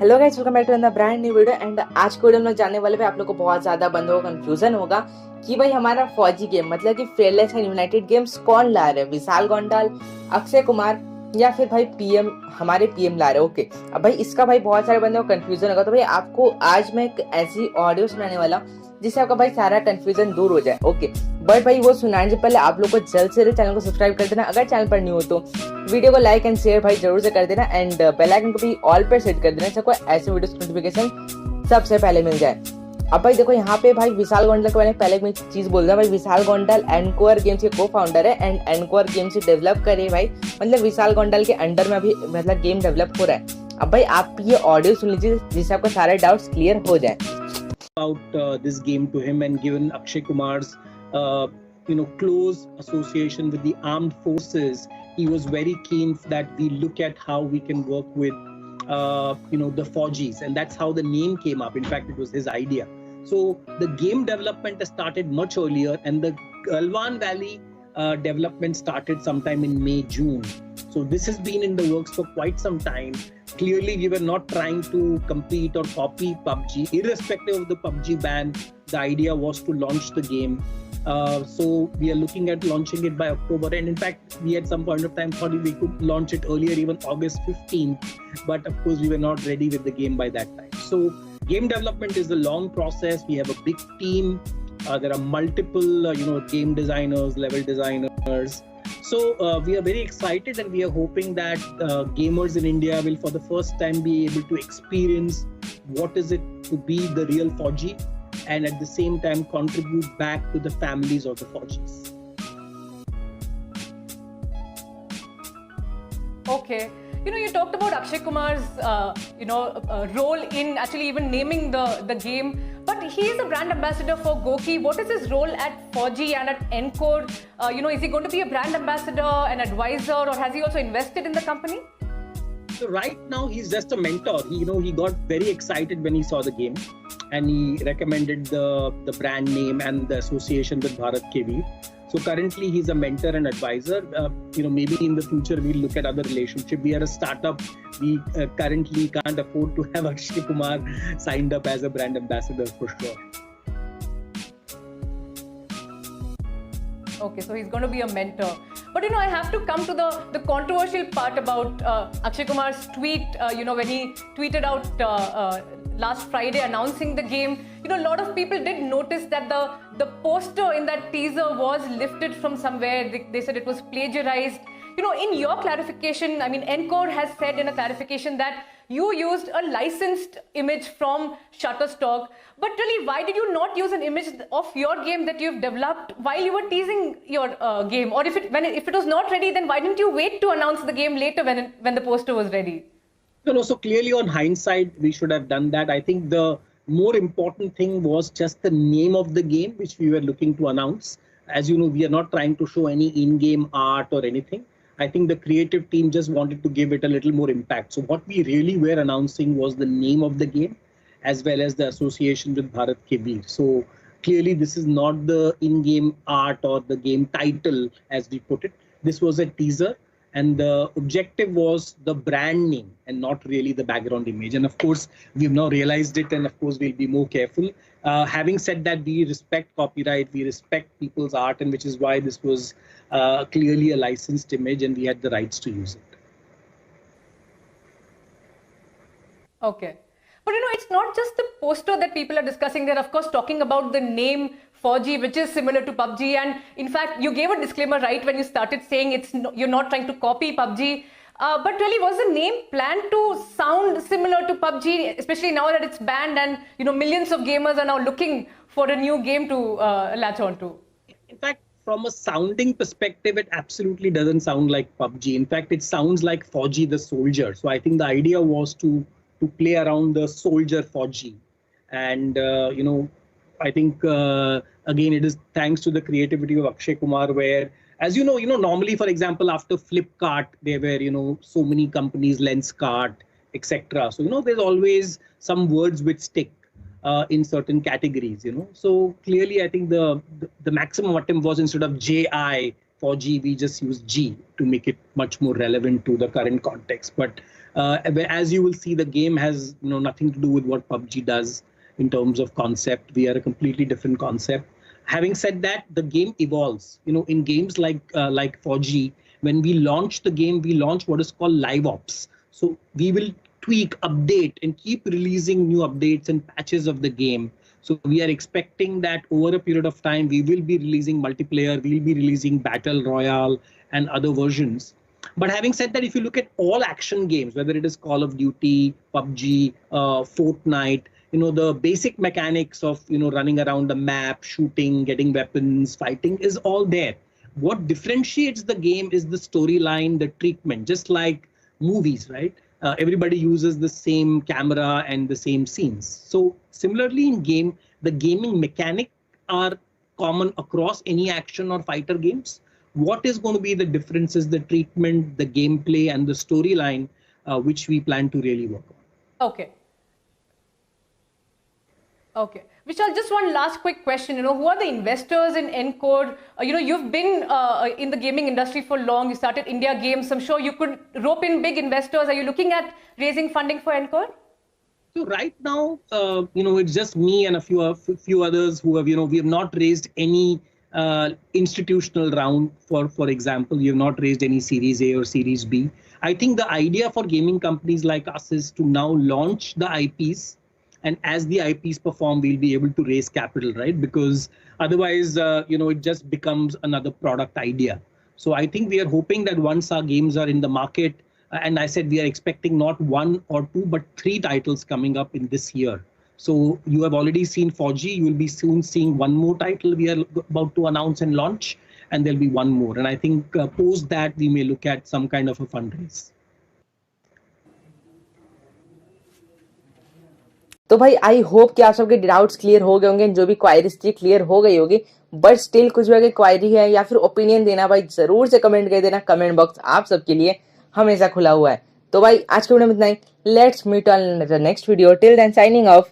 Hello guys, welcome back to the brand new video. And आज के video में जानने वाले पे आप लोग को बहुत ज्यादा बंदों को कंफ्यूजन होगा कि भाई हमारा फौजी गेम मतलब कि फेयरलेस एंड यूनाइटेड गेम्स कौन ला रहे हैं, विशाल गोंडाल, अक्षय कुमार या फिर भाई पीएम, हमारे पीएम ला रहे हैं। ओके, अब भाई इसका भाई बहुत सारे बंदों को कंफ्यूजन होगा, तो भाई आपको आज मैं एक ऐसी ऑडियो सुनाने वाला हूँ जिससे आपका भाई सारा कंफ्यूजन दूर हो जाए। ओके, बट भाई वो सुनाने से पहले आप लोग को जल्द से जल्द चैनल को सब्सक्राइब कर देना, अगर चैनल पर न्यू हो तो वीडियो को लाइक एंड शेयर भाई जरूर से कर देना, एंड बेल आइकन को भी ऑल पर सेट कर देना सबको ऐसे वीडियो नोटिफिकेशन सबसे पहले मिल जाए। अब भाई देखो यहाँ पे भाई विशाल गोंडल के बारे में पहले मैं एक चीज बोल रहा हूँ। भाई विशाल गोंडल एनकोर गेम्स के को फाउंडर है एंड एनकोर गेम्स से डेवलप करे भाई, मतलब विशाल गोंडल के अंडर में अभी मतलब गेम डेवलप हो रहा है। अब भाई आप ये ऑडियो सुन लीजिए जिससे आपको सारे डाउट्स क्लियर हो जाए। About this game to him, and given Akshay Kumar's close association with the armed forces, he was very keen that we look at how we can work with the Fauji's, and that's how the name came up. In fact, it was his idea. So the game development has started much earlier, and the Galwan Valley development started sometime in May, June. So this has been in the works for quite some time. Clearly, we were not trying to compete or copy PUBG. Irrespective of the PUBG ban, the idea was to launch the game. So we are looking at launching it by October. And in fact, we at some point of time thought we could launch it earlier, even August 15th. But of course, we were not ready with the game by that time. So game development is a long process. We have a big team. There are multiple, game designers, level designers. So we are very excited, and we are hoping that gamers in India will for the first time be able to experience what is it to be the real Fauji, and at the same time contribute back to the families of the Faujis. Okay. You talked about Akshay Kumar's, role in actually even naming the game. But he is a brand ambassador for Goki. What is his role at Fauji and at Encore? Is he going to be a brand ambassador, an advisor, or has he also invested in the company? So right now he's just a mentor. He got very excited when he saw the game, and he recommended the brand name and the association with Bharat KV. So currently he's a mentor and advisor. Maybe in the future we'll look at other relationship. We are a startup. We currently can't afford to have Akshay Kumar signed up as a brand ambassador for sure. Okay, so he's going to be a mentor. But I have to come to the controversial part about Akshay Kumar's tweet. When he tweeted out last Friday announcing the game, a lot of people did notice that the poster in that teaser was lifted from somewhere. They said it was plagiarized. In your clarification, I mean, Encore has said in a clarification that you used a licensed image from Shutterstock. But really, why did you not use an image of your game that you've developed while you were teasing your game? Or if it was not ready, then why didn't you wait to announce the game later when the poster was ready? No. So clearly, on hindsight, we should have done that. I think the more important thing was just the name of the game, which we were looking to announce. As you know, we are not trying to show any in-game art or anything. I think the creative team just wanted to give it a little more impact. So what we really were announcing was the name of the game, as well as the association with Bharat Kabir. So clearly, this is not the in-game art or the game title, as we put it. This was a teaser. And the objective was the brand name and not really the background image. And of course, we've now realized it, and of course, we'll be more careful. Having said that, we respect copyright, we respect people's art, and which is why this was clearly a licensed image and we had the rights to use it. Okay. But it's not just the poster that people are discussing. They're of course talking about the name Fauji, which is similar to PUBG. And in fact, you gave a disclaimer right when you started saying you're not trying to copy PUBG. But really, was the name planned to sound similar to PUBG, especially now that it's banned and millions of gamers are now looking for a new game to latch onto? In fact, from a sounding perspective, it absolutely doesn't sound like PUBG. In fact, it sounds like Fauji the soldier. So I think the idea was to play around the soldier Fauji. And, I think, again, it is thanks to the creativity of Akshay Kumar, where, as normally, for example, after Flipkart, there were, so many companies, Lenskart, etc. So, there's always some words which stick in certain categories, So clearly, I think the maximum attempt was instead of JI, for G, we just use G to make it much more relevant to the current context. But As you will see, the game has nothing to do with what PUBG does in terms of concept. We are a completely different concept. Having said that, the game evolves. In games like 4G, when we launch the game, we launch what is called live ops. So we will tweak, update, and keep releasing new updates and patches of the game. So we are expecting that over a period of time, we will be releasing multiplayer, we'll be releasing battle royale and other versions. But having said that, if you look at all action games, whether it is Call of Duty, PUBG, Fortnite, the basic mechanics of running around the map, shooting, getting weapons, fighting is all there. What differentiates the game is the storyline, the treatment, just like movies, right? Everybody uses the same camera and the same scenes. So similarly in game, the gaming mechanic are common across any action or fighter games. What is going to be the difference is the treatment, the gameplay, and the storyline, which we plan to really work on. Okay. Okay. Vishal, just one last quick question. Who are the investors in Encode? You've been in the gaming industry for long. You started India Games. I'm sure you could rope in big investors. Are you looking at raising funding for Encode? So right now, it's just me and a few others who have, we have not raised any institutional round. For example, we have not raised any Series A or Series B. I think the idea for gaming companies like us is to now launch the IPs. And as the IPs perform, we'll be able to raise capital, right? Because otherwise, it just becomes another product idea. So I think we are hoping that once our games are in the market, and I said we are expecting not 1 or 2, but 3 titles coming up in this year. So you have already seen 4G. You will be soon seeing one more title we are about to announce and launch, and there'll be one more. And I think post that, we may look at some kind of a fundraise. तो भाई I hope कि आप सबके doubts clear हो गए होंगे, जो भी क्वायरीज थी क्लियर हो गई होगी. बट स्टिल कुछ भी अगर क्वायरी है या फिर ओपिनियन देना भाई जरूर से कमेंट कर देना. कमेंट बॉक्स आप सबके लिए हमेशा खुला हुआ है. तो भाई आज के वीडियो में इतना ही. Let's meet on the next video. Till then signing of.